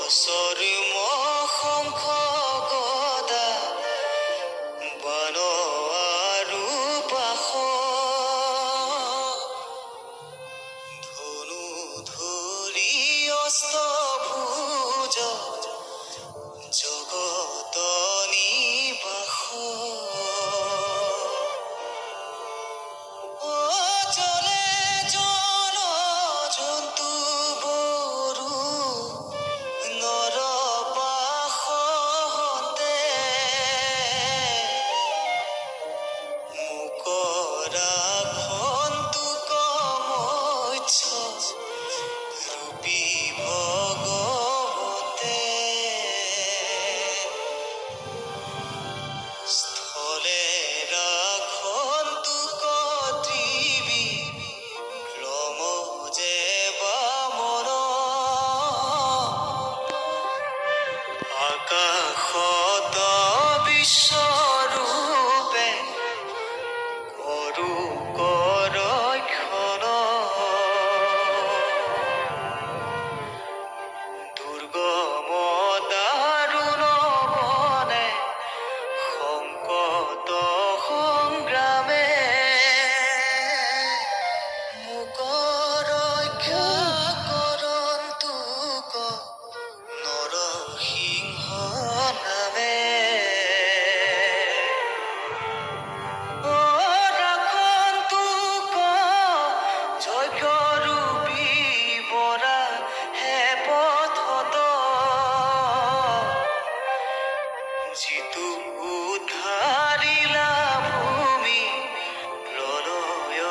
সৰিম শঙ্খ গদা বান আৰু পাশ ধনু ধৰি অস্তভুজ জগত নিবাস চলে জন জন্তু বৰু নৰ পাশতে মুকৰা খন্তুক মৎস্য ৰূপী ভগৱতে স্থলে ৰাখন্তুক ত্ৰিবি ক্ৰম যে বামন আকাশত বিশ্বৰূপে কৰো কৰক্ষণ দুৰ্গম দাৰুণ বনে সংকট সংগ্ৰামে মোক ৰক্ষা কৰন্তুক নৰসিংহ নামে ৰাখন্তুক যজ্ঞৰূপী বৰা হে পথত যিটো উদ্ধাৰিলা ভূমি প্ৰলয়